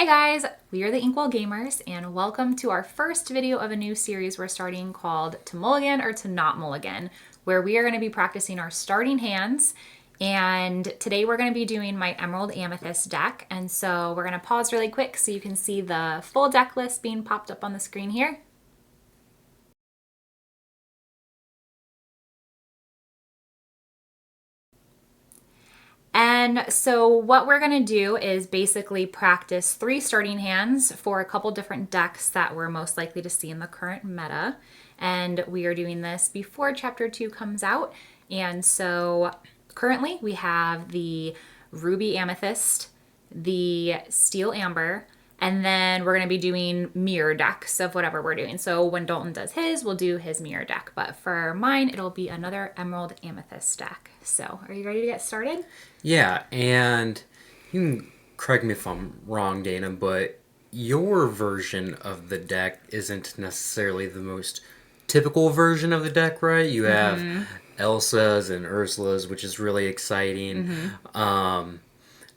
Hey guys, we are the Inkwell Gamers and welcome to our first video of a new series we're starting called To Mulligan or To Not Mulligan, where we are going to be practicing our starting hands. And today we're going to be doing my Emerald-Amethyst deck. And so we're going to pause really quick so you can see the full deck list being popped up on the screen here. And so what we're going to do is basically practice 3 starting hands for a couple different decks that we're most likely to see in the current meta. And we are doing this before Chapter 2 comes out. And so currently we have the Ruby Amethyst, the Steel Amber, and then we're going to be doing mirror decks of whatever we're doing. So when Dalton does his, we'll do his mirror deck. But for mine, it'll be another Emerald-Amethyst deck. So are you ready to get started? Yeah, and you can correct me if I'm wrong, Dana, but your version of the deck isn't necessarily the most typical version of the deck, right? You have Elsa's and Ursula's, which is really exciting.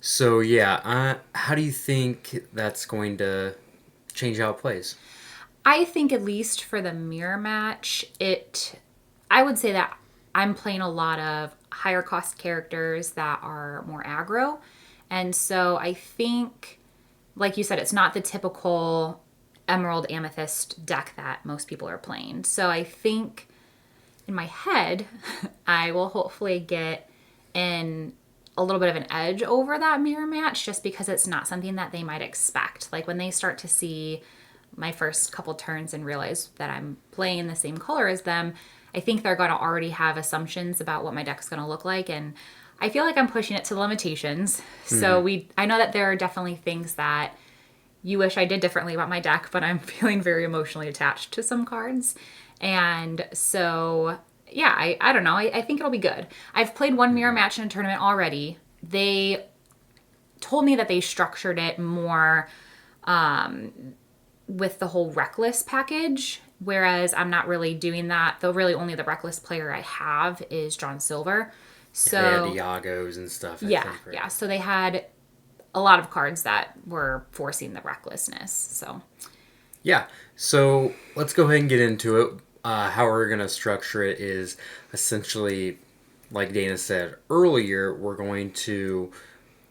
So yeah, how do you think that's going to change how it plays? I think at least for the mirror match, I would say that I'm playing a lot of higher cost characters that are more aggro. And so I think, like you said, it's not the typical Emerald Amethyst deck that most people are playing. So I think in my head, I will hopefully get in a little bit of an edge over that mirror match just because it's not something that they might expect. Like when they start to see my first couple turns and realize that I'm playing the same color as them, I think they're going to already have assumptions about what my deck's going to look like. And I feel like I'm pushing it to the limitations. So I know that there are definitely things that you wish I did differently about my deck, but I'm feeling very emotionally attached to some cards. And so, yeah, I don't know. I think it'll be good. I've played one mirror match in a tournament already. They told me that they structured it more with the whole Reckless package, whereas I'm not really doing that. Though really only the Reckless player I have is John Silver. They had So, the Yagos and stuff, I yeah, think, right? yeah. So they had a lot of cards that were forcing the recklessness. So Yeah, so let's go ahead and get into it. How we're going to structure it is essentially, like Dana said earlier, we're going to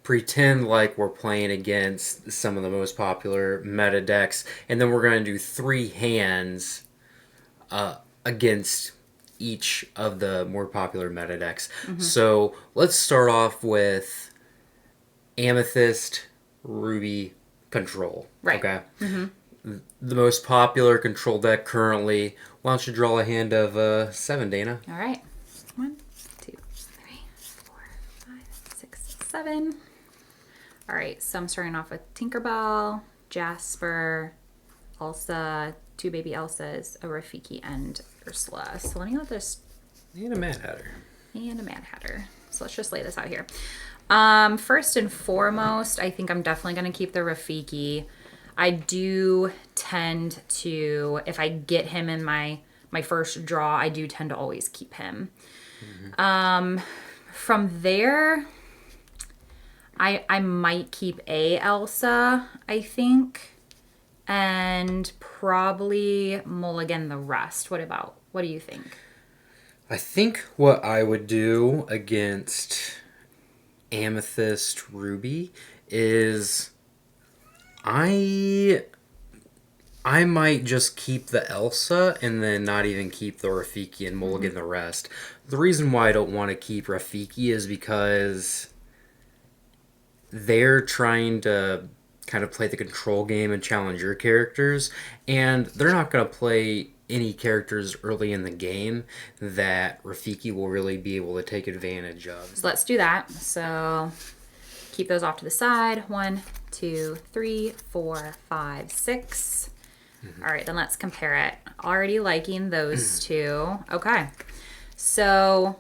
pretend like we're playing against some of the most popular meta decks, and then we're going to do 3 hands against each of the more popular meta decks. So let's start off with Amethyst, Ruby, Control. right. Okay. The most popular control deck currently. Why don't you draw a hand of 7, Dana? All right. 1, 2, 3, 4, 5, 6, 7. All right. So I'm starting off with Tinkerbell, Jasper, Elsa, 2 baby Elsas, a Rafiki, and Ursula. So let me let this And a Mad Hatter. and a Mad Hatter. So let's just lay this out here. First and foremost, I think I'm definitely going to keep the Rafiki. I do tend to, if I get him in my first draw, I do tend to always keep him. From there, I might keep a Elsa, I think, and probably mulligan the rest. What do you think? I think what I would do against Amethyst Ruby is I might just keep the Elsa and then not even keep the Rafiki and mulligan the rest. The reason why I don't want to keep Rafiki is because they're trying to kind of play the control game and challenge your characters, and they're not going to play any characters early in the game that Rafiki will really be able to take advantage of. So let's do that. So keep those off to the side. 1, 2, 3, 4, 5, 6. All right, then let's compare it. Already liking those two. Okay. So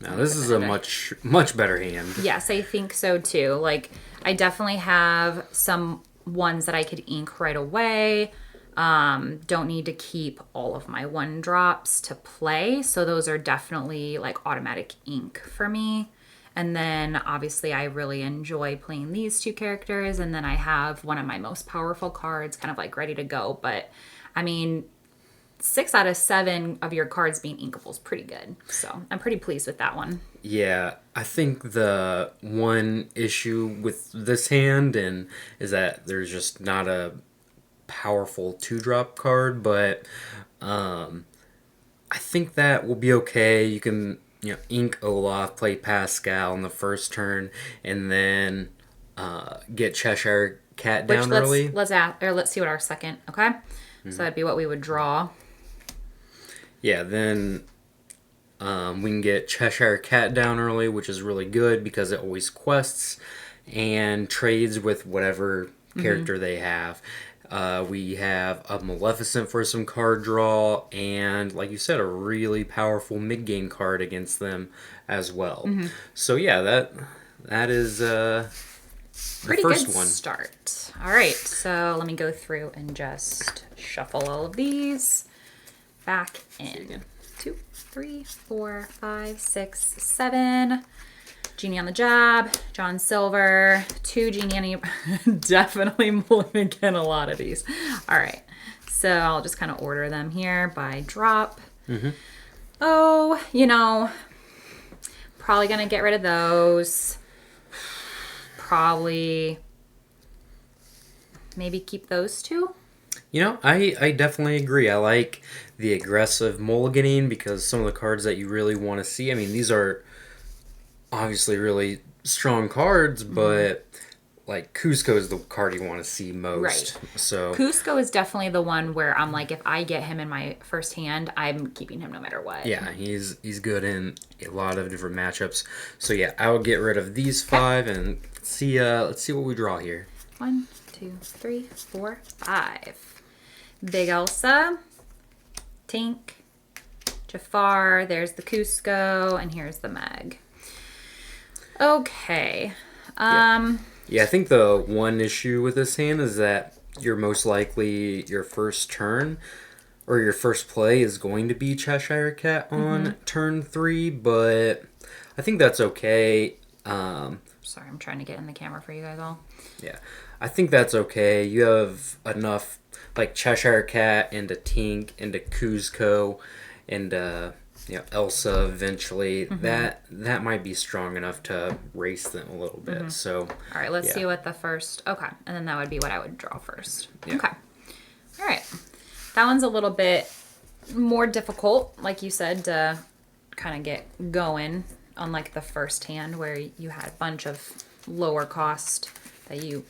Now this is a much better hand. yes, I think so too. Like I definitely have some ones that I could ink right away. Don't need to keep all of my 1 drops to play. So those are definitely like automatic ink for me. And then obviously I really enjoy playing these two characters. And then I have one of my most powerful cards kind of like ready to go. But I mean, 6 out of 7 of your cards being inkable is pretty good. So I'm pretty pleased with that one. Yeah, I think the one issue with this hand and is that there's just not a powerful 2-drop card, but I think that will be okay. You can, ink Olaf, play Pascal in the first turn, and then get Cheshire Cat Which down early. let's see what our second, okay? So that'd be what we would draw. Yeah, then we can get Cheshire Cat down early, which is really good because it always quests and trades with whatever character they have. We have a Maleficent for some card draw, and like you said, a really powerful mid-game card against them as well. So yeah, that is the Pretty first good one. start. All right, so let me go through and just shuffle all of these back in. 2, 3, 4, 5, 6, 7. Genie on the Job, John Silver, 2 Genie on the definitely mulligan a lot of these. All right, so I'll just kind of order them here by drop. Oh, probably gonna get rid of those. Probably maybe keep those 2. I definitely agree. I like the aggressive mulliganing because some of the cards that you really want to see, I mean, these are obviously really strong cards, but like Cusco is the card you want to see most. Right. So Cusco is definitely the one where I'm like, if I get him in my first hand, I'm keeping him no matter what. yeah, he's good in a lot of different matchups. So yeah, I would get rid of these 5 and let's see what we draw here. 1, 2, 3, 4, 5. Big Elsa, Tink, Jafar, there's the Cusco, and here's the Meg. Okay. Yeah, I think the one issue with this hand is that you're most likely your first turn or your first play is going to be Cheshire Cat on turn 3, but I think that's okay. Sorry, I'm trying to get in the camera for you guys all. Yeah, I think that's okay. You have enough, like Cheshire Cat into Tink, into Cusco, and Elsa eventually. That might be strong enough to race them a little bit. So, All right, let's see what the first. Okay, and then that would be what I would draw first. Yeah. Okay. All right. That one's a little bit more difficult, like you said, to kind of get going, unlike the first hand where you had a bunch of lower cost that you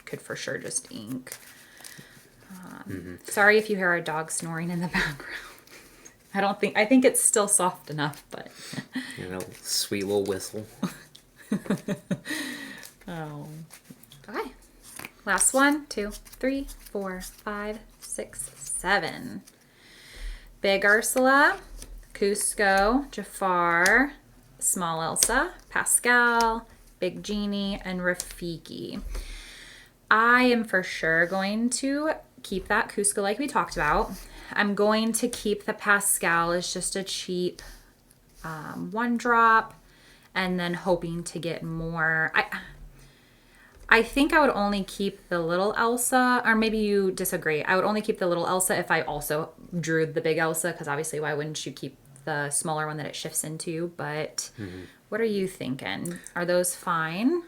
could for sure just ink. Sorry if you hear our dog snoring in the background. I think it's still soft enough, but sweet little whistle. oh. Okay. Last one, 2, 3, 4, 5, 6, 7. Big Ursula, Cusco, Jafar, Small Elsa, Pascal, Big Genie, and Rafiki. I am for sure going to keep that Cusco like we talked about. I'm going to keep the Pascal as just a cheap 1-drop, and then hoping to get more. I think I would only keep the little Elsa, or maybe you disagree. I would only keep the little Elsa if I also drew the big Elsa, because obviously why wouldn't you keep the smaller one that it shifts into? But what are you thinking? Are those fine?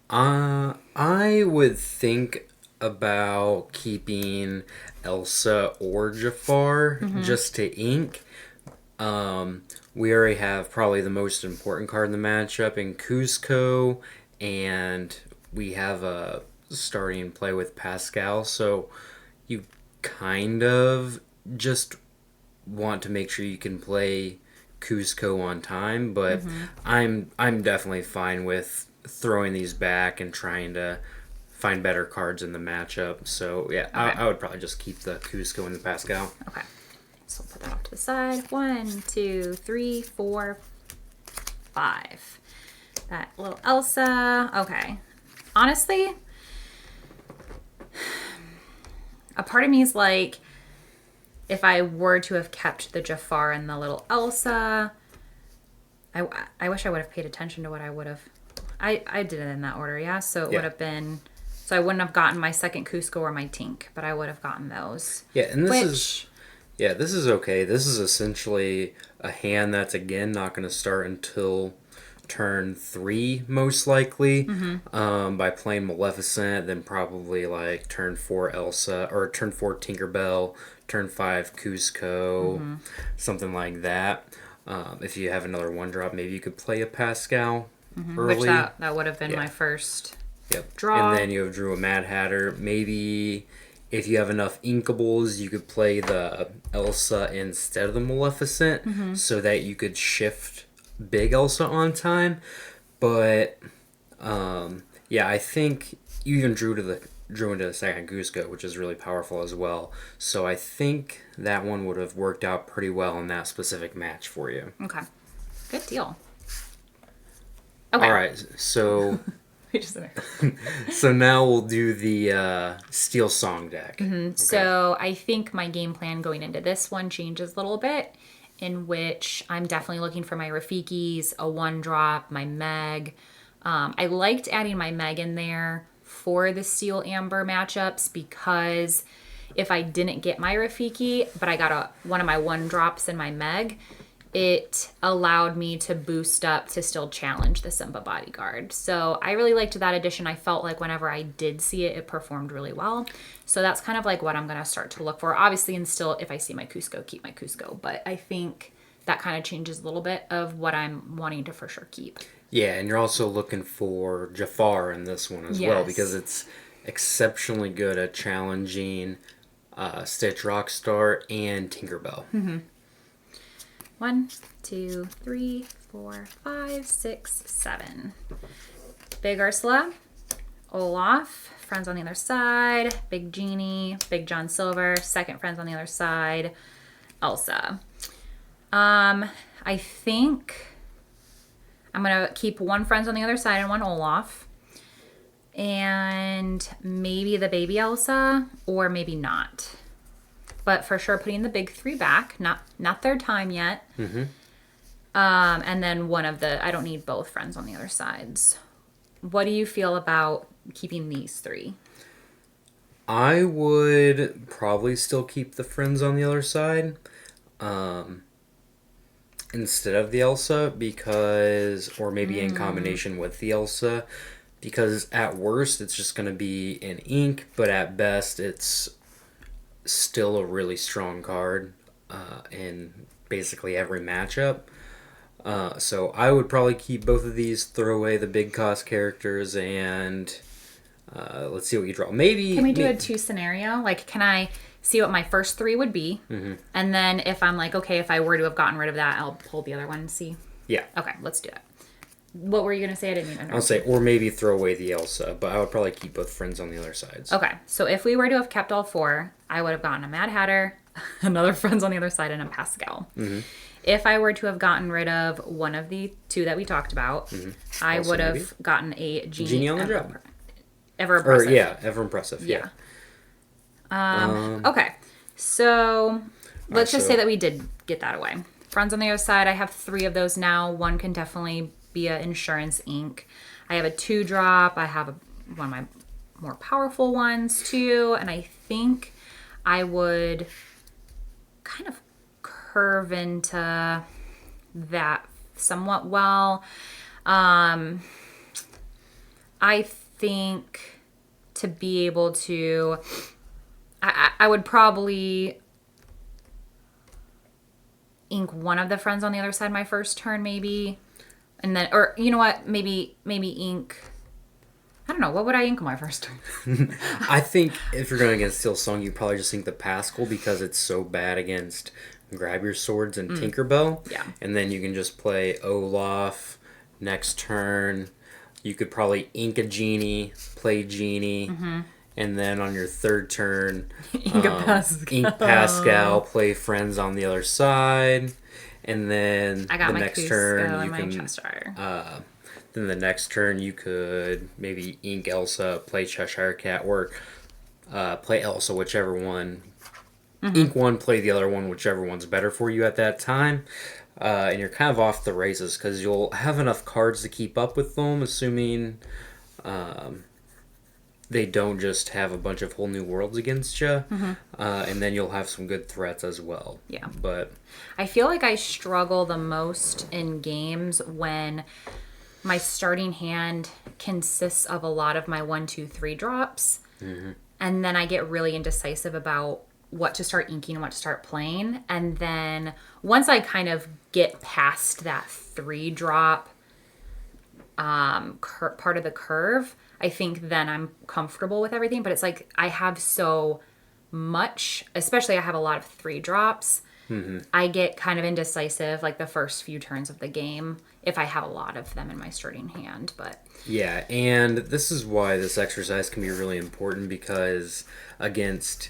I would think about keeping Elsa or Jafar just to ink. We already have probably the most important card in the matchup in Cusco, and we have a starting play with Pascal, so you kind of just want to make sure you can play Cusco on time, but I'm definitely fine with throwing these back and trying to find better cards in the matchup. So yeah, Okay. I would probably just keep the Cusco and the Pascal. Okay. So we'll put that off to the side. 1, 2, 3, 4, 5. That little Elsa. Okay. Honestly, a part of me is like, if I were to have kept the Jafar and the little Elsa, I wish I would have paid attention to what I would have. I did it in that order, yeah. So it Yeah. would have been. So I wouldn't have gotten my second Cusco or my Tink, but I would have gotten those. Yeah, and Which this is okay. This is essentially a hand that's again not going to start until turn 3 most likely. By playing Maleficent, then probably like turn 4 Elsa or turn 4 Tinkerbell, turn 5 Cusco, something like that. If you have another one drop, maybe you could play a Pascal early. which that would have been Yeah. my first Yep. draw. And then you have drew a Mad Hatter. Maybe if you have enough inkables, you could play the Elsa instead of the Maleficent so that you could shift big Elsa on time. But yeah, I think you even drew into the second Cusco, which is really powerful as well. So I think that one would have worked out pretty well in that specific match for you. Okay, good deal. Okay. All right, so Just a minute. so now we'll do the Steel Song deck. Okay. So I think my game plan going into this one changes a little bit, in which I'm definitely looking for my Rafikis, a one drop, my Meg. I liked adding my Meg in there for the Steel Amber matchups because if I didn't get my Rafiki, but I got one of my one drops in my Meg, it allowed me to boost up to still challenge the Simba bodyguard. So I really liked that addition. I felt like whenever I did see it, it performed really well. So that's kind of like what I'm going to start to look for. Obviously, and still, if I see my Cusco, keep my Cusco. But I think that kind of changes a little bit of what I'm wanting to for sure keep. Yeah, and you're also looking for Jafar in this one as well Yes. because it's exceptionally good at challenging Stitch Rockstar and Tinkerbell. 1, 2, 3, 4, 5, 6, 7. Big Ursula, Olaf, friends on the other side, Big Genie, Big John Silver, second friends on the other side, Elsa. I think I'm going to keep one friends on the other side and one Olaf. And maybe the baby Elsa, or maybe not. But for sure putting the big 3 back, not their time yet. And then one of the, I don't need both friends on the other sides. What do you feel about keeping these 3? I would probably still keep the friends on the other side instead of the Elsa or maybe in combination with the Elsa, because at worst it's just going to be an ink, but at best it's still a really strong card in basically every matchup. So I would probably keep both of these, throw away the big cost characters, and let's see what you draw. Maybe Can we do a 2 scenario? Like, can I see what my first 3 would be? And then if I'm like, okay, if I were to have gotten rid of that, I'll pull the other one and see. Yeah. Okay, let's do that. What were you going to say? I didn't even I'll say, or maybe throw away the Elsa, but I would probably keep both friends on the other sides. Okay, so if we were to have kept all 4, I would have gotten a Mad Hatter, another friends on the other side, and a Pascal. If I were to have gotten rid of one of the 2 that we talked about, I Also would have maybe. gotten a Genie on the job. Ever Or impressive. ever impressive. Yeah. Okay, so let's just so- say that we did get that away. Friends on the other side, I have 3 of those now. One can definitely be an insurance ink. I have a 2 drop. I have one of my more powerful ones too, and I think I would kind of curve into that somewhat well. I think to be able to, I would probably ink one of the friends on the other side my first turn, maybe, and then, or you know what, maybe ink. I don't know. What would I ink on my first turn? I think if you're going against Steel Song, you probably just ink the Pascal because it's so bad against Grab Your Swords and Tinkerbell. Yeah. And then you can just play Olaf next turn. You could probably ink a Genie, play Genie, and then on your third turn, Ink a Pascal. ink Pascal, play Friends on the other side. And then I got the my next Cusco turn, and you my can Cheshire. then the next turn you could maybe ink Elsa, play Cheshire Cat, or play Elsa, whichever one. Ink one, play the other one, whichever one's better for you at that time. and you're kind of off the races because you'll have enough cards to keep up with them, assuming they don't just have a bunch of whole new worlds against you, and then you'll have some good threats as well. Yeah. But I feel like I struggle the most in games when my starting hand consists of a lot of my 1, 2, 3 drops. And then I get really indecisive about what to start inking and what to start playing. And then once I kind of get past that 3 drop part of the curve, I think then I'm comfortable with everything. But it's like I have so much, especially I have a lot of 3 drops. I get kind of indecisive like the first few turns of the game if I have a lot of them in my starting hand. But yeah, and this is why this exercise can be really important because against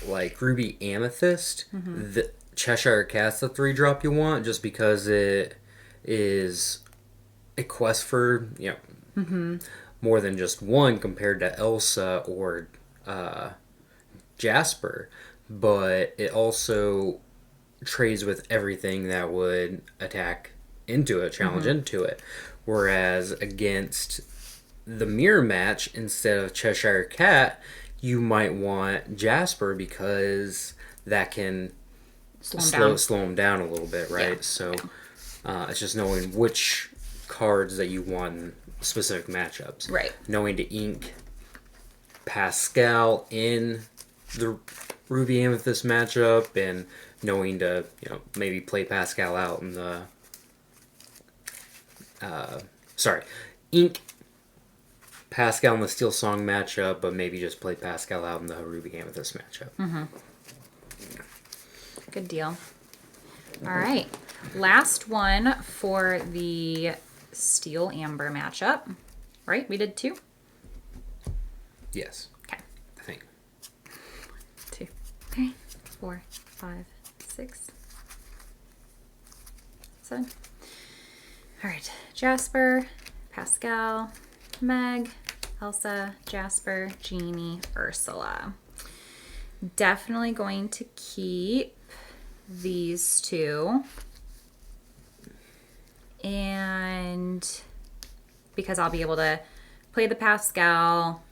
like Ruby Amethyst, the Cheshire Cat's the 3 drop you want just because it is a quest for, more than just one compared to Elsa or Jasper, but it also trades with everything that would attack into it, challenge into it. Whereas against the mirror match, instead of Cheshire Cat, you might want Jasper because that can slow him down a little bit, right? Yeah. So it's just knowing which cards that you want in specific matchups. Right. Knowing to ink Pascal in the Ruby Amethyst matchup and knowing to, maybe play Pascal out in the ink Pascal in the Steel Song matchup, but maybe just play Pascal out in the Ruby Amethyst matchup. good deal. All right. Last one for the Steel Amber matchup. Right? We did 2? Yes, Okay. I think. 2, 3, 4, 5, 6, 7. All right. Jasper, Pascal, Meg, Elsa, Jasper, Jeannie, Ursula. Definitely going to keep these 2. And because I'll be able to play the Pascal,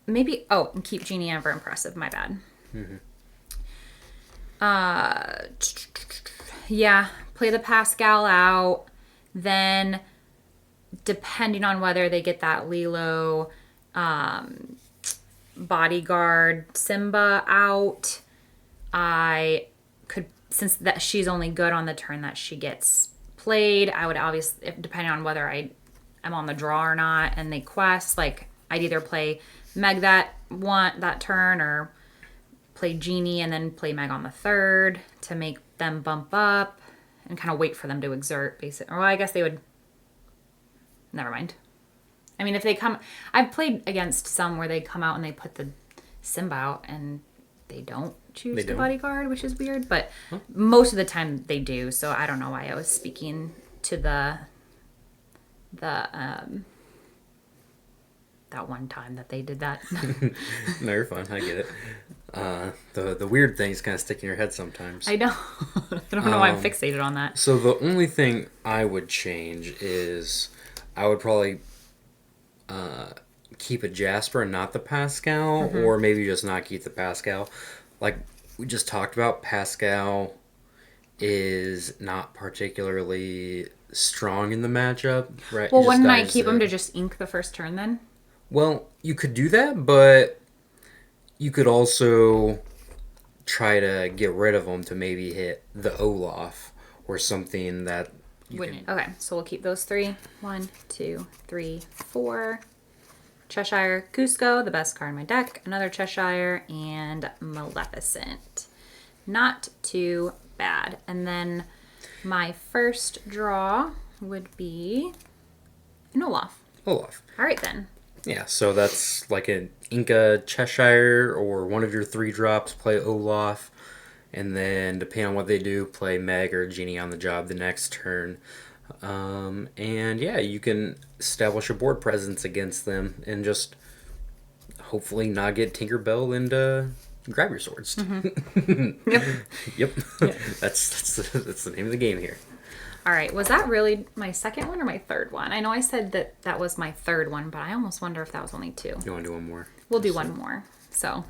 maybe, and keep Jeannie Ever Impressive, my bad. Yeah, play the Pascal out. Then, depending on whether they get that Lilo bodyguard Simba out, I could, since that she's only good on the turn that she gets played, I would obviously, depending on whether I'm on the draw or not, and they quest, like I'd either play Meg that turn or play Jeannie and then play Meg on the 3rd to make them bump up and kind of wait for them to exert basic. Or well, I guess they would. Never mind. I mean, if they come, I've played against some where they come out and they put the Simba out and they don't choose the bodyguard, which is weird. But most of the time they do. So I don't know why I was speaking to that one time that they did that. No, you're fine. I get it. The weird things kind of stick in your head sometimes. I know. I don't know why I'm fixated on that. So the only thing I would change is I would probably keep a Jasper and not the Pascal, or maybe just not keep the Pascal. Like we just talked about, Pascal is not particularly strong in the matchup, right? Well, wouldn't I keep him to just ink the first turn then? Well, you could do that, but you could also try to get rid of them to maybe hit the Olaf or something that you wouldn't. Okay, so we'll keep those 3. 1, 2, 3, 4. Cheshire, Cusco, the best card in my deck. Another Cheshire, and Maleficent. Not too bad. And then my first draw would be an Olaf. Olaf. All right, then. Yeah, so that's like an Inca Cheshire or one of your 3 drops, play Olaf. And then, depending on what they do, play Meg or Genie on the job the next turn. And yeah, you can establish a board presence against them and just hopefully not get Tinkerbell into grab your swords. Yep. Yep. Yeah. That's the name of the game here. All right. Was that really my second one or my third one? I know I said that that was my third one, but I almost wonder if that was only two. You want to do one more? We'll do one more. So,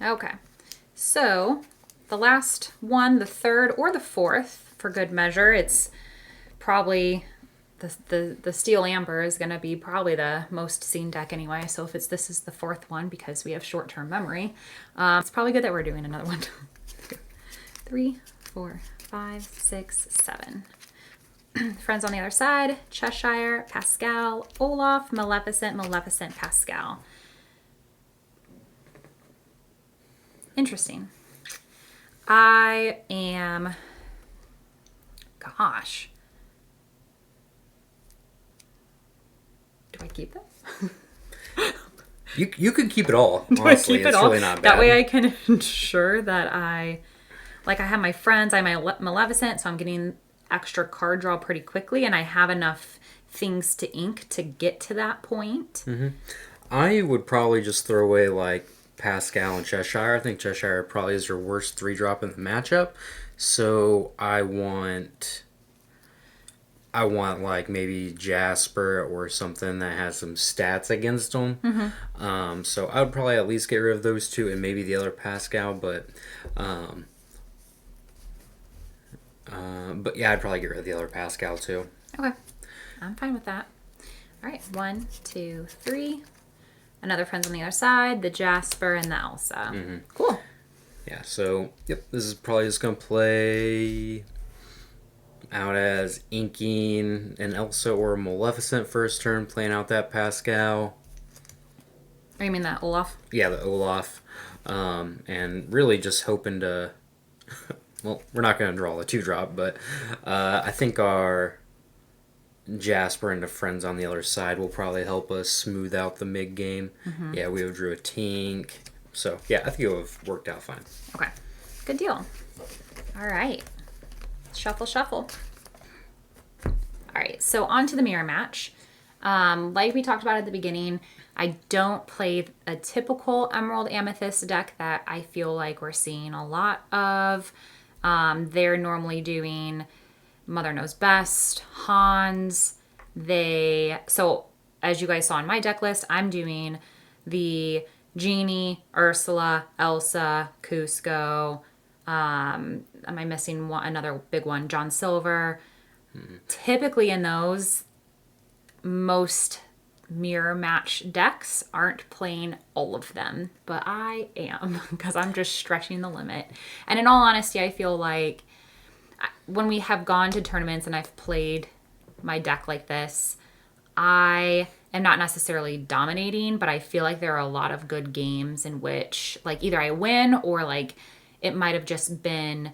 okay. So, the last one, the third or the fourth, for good measure, it's probably the Steel Amber is going to be probably the most seen deck anyway. So if this is the fourth one because we have short-term memory, it's probably good that we're doing another one. 3, 4, 5, 6, 7. Friends on the other side: Cheshire, Pascal, Olaf, Maleficent, Maleficent, Pascal. Interesting. I am, gosh. Do I keep this? You could keep it all. Do Honestly, I keep it it's all? really not bad. That way I can ensure that I have my friends, I have my Maleficent, so I'm getting extra card draw pretty quickly, and I have enough things to ink to get to that point. I would probably just throw away like Pascal and Cheshire. I think Cheshire probably is your worst 3-drop in the matchup. So I want like maybe Jasper or something that has some stats against them. So I would probably at least get rid of those two and maybe the other Pascal. But yeah, I'd probably get rid of the other Pascal too. Okay. I'm fine with that. All right. 1, 2, 3. Another friends on the other side, the Jasper and the Elsa. Cool. Yeah, so, yep, this is probably just going to play out as inking an Elsa or a Maleficent first turn, playing out that Pascal. Or you mean that Olaf? Yeah, the Olaf. And really just hoping to... Well, we're not going to draw the 2-drop, but I think our Jasper and the friends on the other side will probably help us smooth out the mid-game. Yeah, we have drew a Tink. So, yeah, I think it would have worked out fine. Okay. Good deal. All right. Shuffle, shuffle. All right. So on to the mirror match. Like we talked about at the beginning, I don't play a typical Emerald-Amethyst deck that I feel like we're seeing a lot of. They're normally doing Mother Knows Best, Hans. So as you guys saw on my deck list, I'm doing the Genie, Ursula, Elsa, Cusco. Am I missing another big one? John Silver. Typically in those, most mirror match decks aren't playing all of them, but I am because I'm just stretching the limit. And in all honesty, I feel like when we have gone to tournaments and I've played my deck like this, I am not necessarily dominating, but I feel like there are a lot of good games in which like either I win or like it might have just been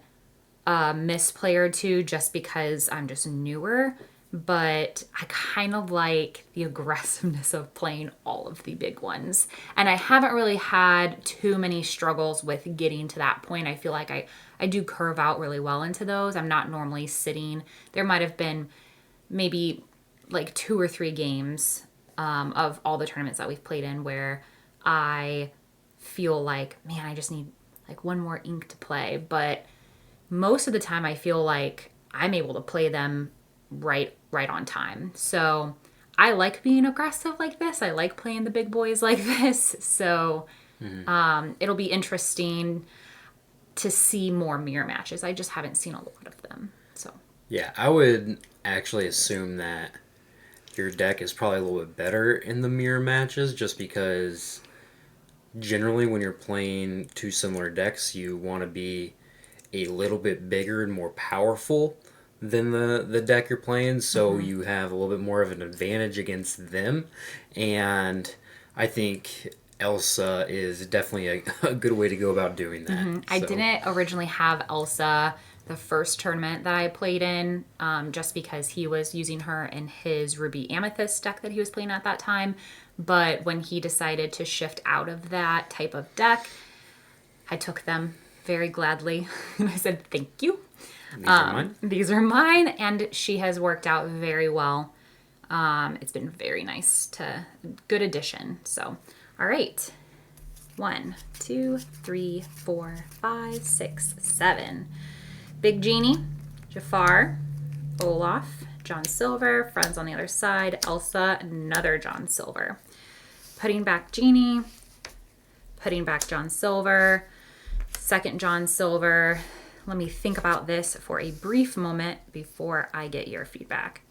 a misplay or two just because I'm just newer. But I kind of like the aggressiveness of playing all of the big ones. And I haven't really had too many struggles with getting to that point. I feel like I do curve out really well into those. I'm not normally sitting. There might have been maybe like 2 or 3 games of all the tournaments that we've played in where I feel like, man, I just need like one more ink to play. But most of the time I feel like I'm able to play them right on time. So I like being aggressive like this. I like playing the big boys like this. So it'll be interesting to see more mirror matches. I just haven't seen a lot of them. So yeah, I would actually assume that your deck is probably a little bit better in the mirror matches just because generally when you're playing 2 similar decks, you want to be a little bit bigger and more powerful than the deck you're playing, so you have a little bit more of an advantage against them. And I think Elsa is definitely a good way to go about doing that. I didn't originally have Elsa the first tournament that I played in, just because he was using her in his Ruby Amethyst deck that he was playing at that time. But when he decided to shift out of that type of deck, I took them very gladly. And I said, thank you. These are mine. These are mine, and she has worked out very well. It's been very nice good addition. So, all right. 1, 2, 3, 4, 5, 6, 7. Big Genie, Jafar, Olaf, John Silver, friends on the other side, Elsa, another John Silver. Putting back Genie, putting back John Silver, second John Silver. Let me think about this for a brief moment before I get your feedback.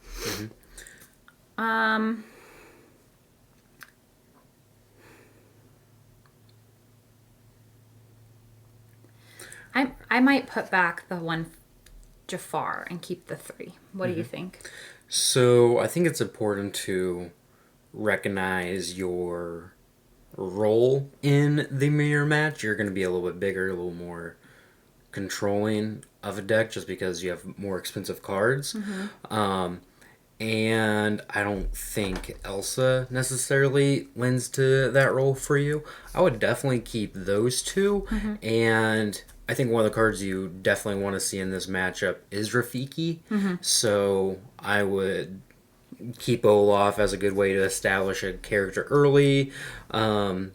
I might put back the one Jafar and keep the 3. What do you think? So I think it's important to recognize your role in the mirror match. You're going to be a little bit bigger, a little more controlling of a deck just because you have more expensive cards. And I don't think Elsa necessarily lends to that role for you. I would definitely keep those 2. And I think one of the cards you definitely want to see in this matchup is Rafiki. So I would keep Olaf as a good way to establish a character early.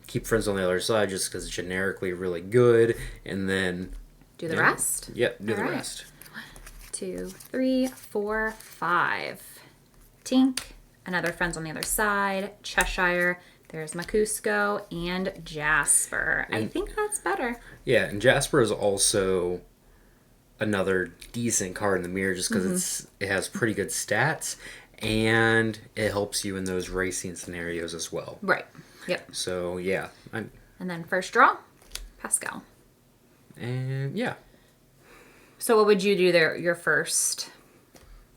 Keep friends on the other side just because it's generically really good. And then Do the rest? Yep, do All the right. rest. 2, 3, 4, 5. Tink, another friends on the other side, Cheshire, there's Makusco, and Jasper. I think that's better. Yeah, and Jasper is also another decent card in the mirror just because it has pretty good stats and it helps you in those racing scenarios as well. Right. Yep. So yeah, And then first draw, Pascal. and yeah. So what would you do there your first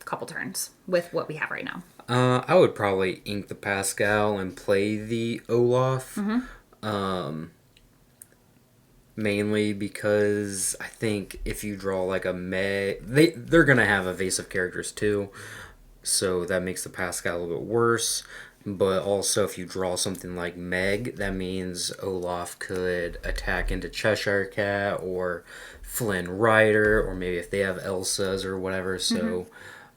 couple turns with what we have right now? I would probably ink the Pascal and play the Olaf. Mainly because I think if you draw like a Meg, they're gonna have evasive characters too, so that makes the Pascal a little bit worse. But also, if you draw something like Meg, that means Olaf could attack into Cheshire Cat or Flynn Rider, or maybe if they have Elsa's or whatever. So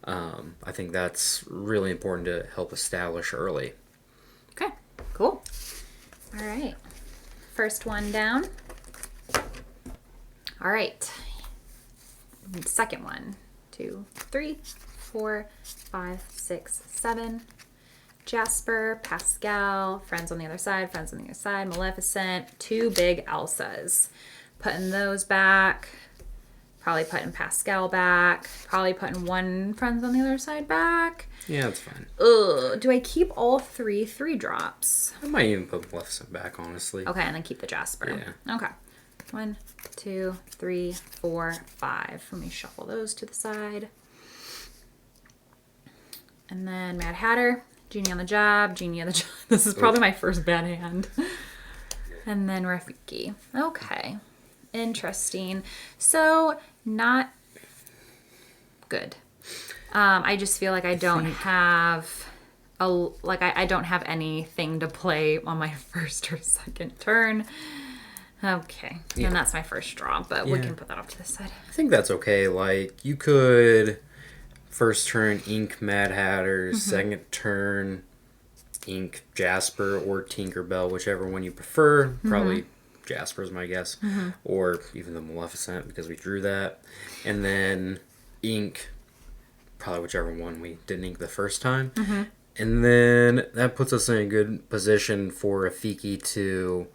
I think that's really important to help establish early. Okay, cool. All right. First one down. All right. Second one. 2, 3, 4, 5, 6, 7. Jasper, Pascal, friends on the other side, friends on the other side, Maleficent, 2 big Elsas. Putting those back. Probably putting Pascal back. Probably putting 1 friends on the other side back. Yeah, that's fine. Ugh. Do I keep all 3 3-drops? I might even put Maleficent back, honestly. Okay, and then keep the Jasper. Yeah. Okay. 1, 2, 3, 4, 5. Let me shuffle those to the side. And then Mad Hatter, Genie on the Job, Genie on the Job. This is probably my first bad hand. And then Rafiki. Okay. Interesting. So, not good. I just feel like I don't have I don't have anything to play on my first or second turn. Okay. Yeah. And that's my first draw, but we can put that off to the side. I think that's okay. Like, you could first turn ink Mad Hatter, second turn ink Jasper or Tinkerbell, whichever one you prefer. Probably Jasper's my guess. Or even the Maleficent because we drew that. And then ink probably whichever one we didn't ink the first time. And then that puts us in a good position for Rafiki to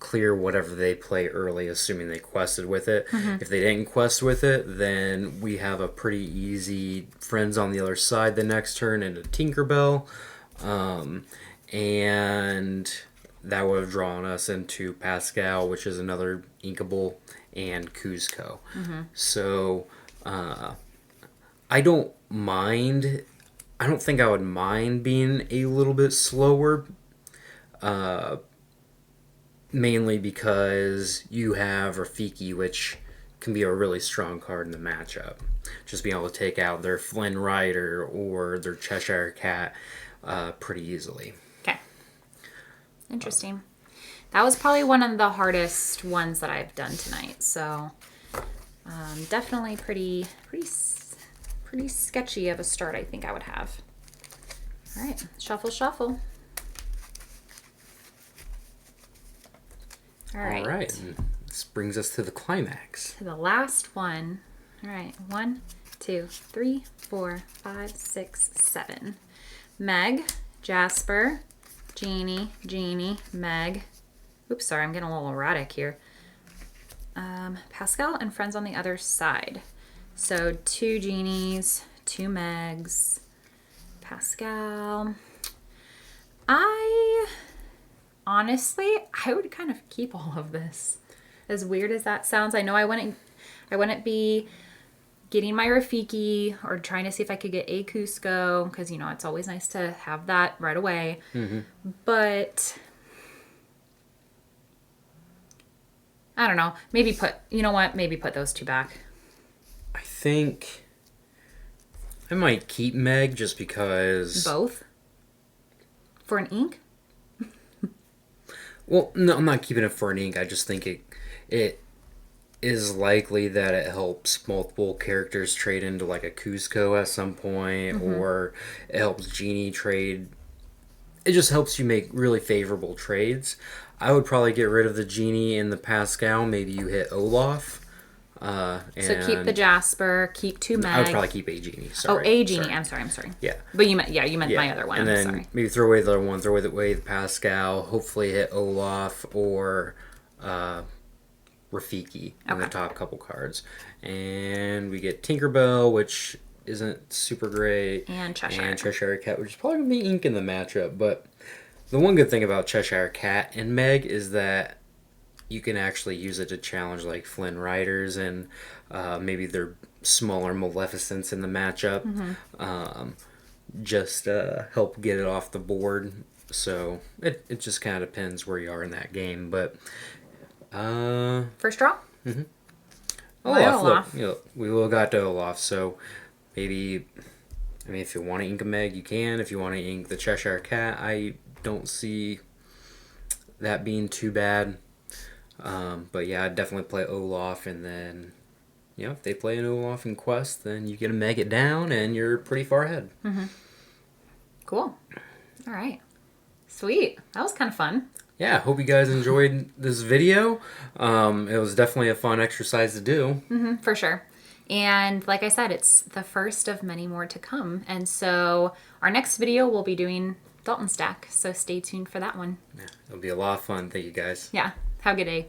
clear whatever they play early, assuming they quested with it. If they didn't quest with it, then we have a pretty easy friends on the other side the next turn and a Tinkerbell. And that would have drawn us into Pascal, which is another inkable, and Kuzco. So I don't mind. I don't think I would mind being a little bit slower. Mainly because you have Rafiki, which can be a really strong card in the matchup. Just being able to take out their Flynn Rider or their Cheshire Cat pretty easily. Okay. Interesting. That was probably one of the hardest ones that I've done tonight. So definitely pretty sketchy of a start I think I would have. All right. Shuffle, shuffle. All All right. And this brings us to the climax. To the last one. All right. 1, 2, 3, 4, 5, 6, 7. Meg, Jasper, Jeannie, Meg. Oops, sorry, I'm getting a little erratic here. Pascal and friends on the other side. So 2 Jeannies, 2 Megs, Pascal. Honestly, I would kind of keep all of this. As weird as that sounds, I know I wouldn't be getting my Rafiki or trying to see if I could get a Cusco because, you know, it's always nice to have that right away. But I don't know. Maybe put those 2 back. I think I might keep Meg just because. Both? For an ink? Well, no, I'm not keeping it for an ink. I just think it is likely that it helps multiple characters trade into like a Cusco at some point, or it helps Genie trade. It just helps you make really favorable trades. I would probably get rid of the Genie and the Pascal. Maybe you hit Olaf. So keep the Jasper, keep 2 Meg. I would probably keep a Genie. Sorry. Oh, a Genie. Sorry. I'm sorry. Yeah. But you meant my other one. And I'm then sorry. maybe throw away the other one, throw away the Pascal, hopefully hit Olaf or Rafiki in the top couple cards. And we get Tinkerbell, which isn't super great. And Cheshire. And Cheshire Cat, which is probably going to be ink in the matchup. But the one good thing about Cheshire Cat and Meg is that you can actually use it to challenge like Flynn Riders and maybe their smaller Maleficents in the matchup. Just help get it off the board. So it just kind of depends where you are in that game. But First draw? Olaf. Look, we will got to Olaf. So maybe, I mean, if you want to ink a Meg, you can. If you want to ink the Cheshire Cat, I don't see that being too bad. But yeah, I'd definitely play Olaf, and then, you know, if they play an Olaf in Quest, then you get to Meg it down, and you're pretty far ahead. Cool. All right. Sweet. That was kind of fun. Yeah, hope you guys enjoyed this video. It was definitely a fun exercise to do. For sure. And like I said, it's the first of many more to come. And so our next video, we'll be doing Dalton Stack. So stay tuned for that one. Yeah, it'll be a lot of fun. Thank you guys. Yeah. Have a good day.